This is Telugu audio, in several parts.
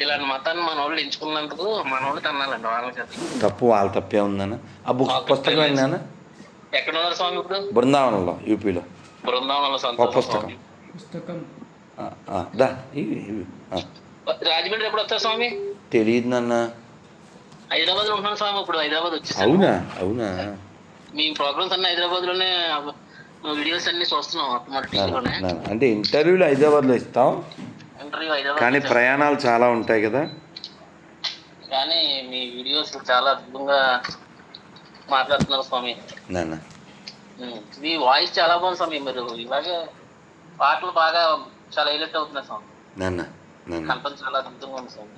ఇలాంటి మతాన్ని మన వాళ్ళు ఎంచుకున్నందుకు మన వాళ్ళు తన్నాలండి వాళ్ళకి. తప్పు వాళ్ళ తప్పే ఉందన్న. ఆ బుక్ పుస్తకం ఏందన్న? ఎక్కడ ఉన్నారు స్వామి ఇప్పుడు? బృందావనంలో, యూపీలో. బృందావనంలో ఒక సంతోషం పుస్తకం. స్వామి. దా రాజమండ్రి ఎప్పుడు వస్తారు స్వామి? తెలియదు నాన్న. హైదరాబాద్ లో ఉంటున్నాను స్వామి. ఇప్పుడు హైదరాబాద్ వచ్చేసాను. అవునా? అవునా? మీ ప్రోగ్రామ్స్ అన్ని హైదరాబాద్ లోనే, వీడియోస్ అన్ని చూస్తున్నాం మన టీవీలోనే. అంటే ఇంటర్వ్యూలు హైదరాబాద్లో ఇస్తాం, ఇంటర్వ్యూ హైదరాబాద్ కానీ ప్రయాణాలు చాలా ఉంటాయి కదా. కానీ మీ వీడియోస్ చాలా అద్భుతంగా మాట్లాడుతున్నారు స్వామి. నాన్న మీ వాయిస్ చాలా బాగుంది స్వామి. మీరు ఇలాగే పాటలు బాగా చాలా హైలైట్ అవుతున్నాయి స్వామి. నాన్న కంఠం చాలా అద్భుతంగా ఉంది స్వామి.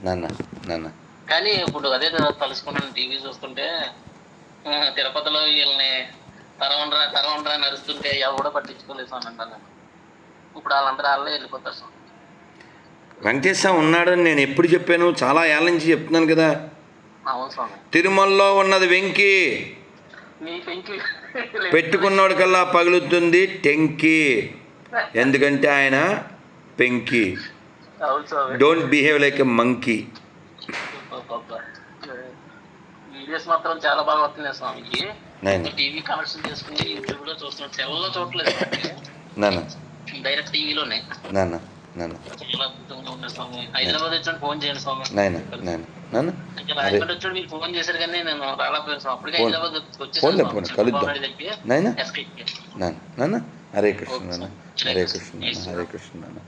నాన్న కానీ ఇప్పుడు అదే తలుసుకున్నాను టీవీ చూస్తుంటే, తిరుపతిలో వీళ్ళని తరవండ్రా నడుస్తుంటే ఎవరు కూడా పట్టించుకోలేదు స్వామి అంటాను. ఇప్పుడు వాళ్ళందరూ వాళ్ళే వెళ్ళిపోతారు స్వామి. వెంకటేశ్వర ఉన్నాడని నేను ఎప్పుడు చెప్పాను? చాలా ఏళ్ళ నుంచి చెప్తున్నాను కదా. అవును స్వామి. తిరుమలలో ఉన్నది వెంకి, మీ పెంకి పెట్టుకున్నోడి కల్లా పగులుతుంది టెంకి. ఎందుకంటే ఆయన పెంకి. అవును స్వామి. Don't behave like a monkey. Videos మాత్రం చాలా బాగా వస్తున్నాయి స్వామికి. టీవీ కనెక్షన్ చేసుకుని యూట్యూబ్ లో చూస్తున్నాడు. సెల్లో చూడలేదు డైరెక్ట్ టీవీలోనే. చాలా అద్భుతంగా ఉన్నాయి స్వామి. హైదరాబాద్ వచ్చాడు ఫోన్ చేయండి స్వామి. రాజమండ్రి వచ్చాడు మీరు ఫోన్ చేశారు కానీ నేను రాలేకపోయాను స్వామి. అప్పటికే హైదరాబాద్ వచ్చేసాను. హరే కృష్ణ నాన్న, హరే కృష్ణ నాన్న.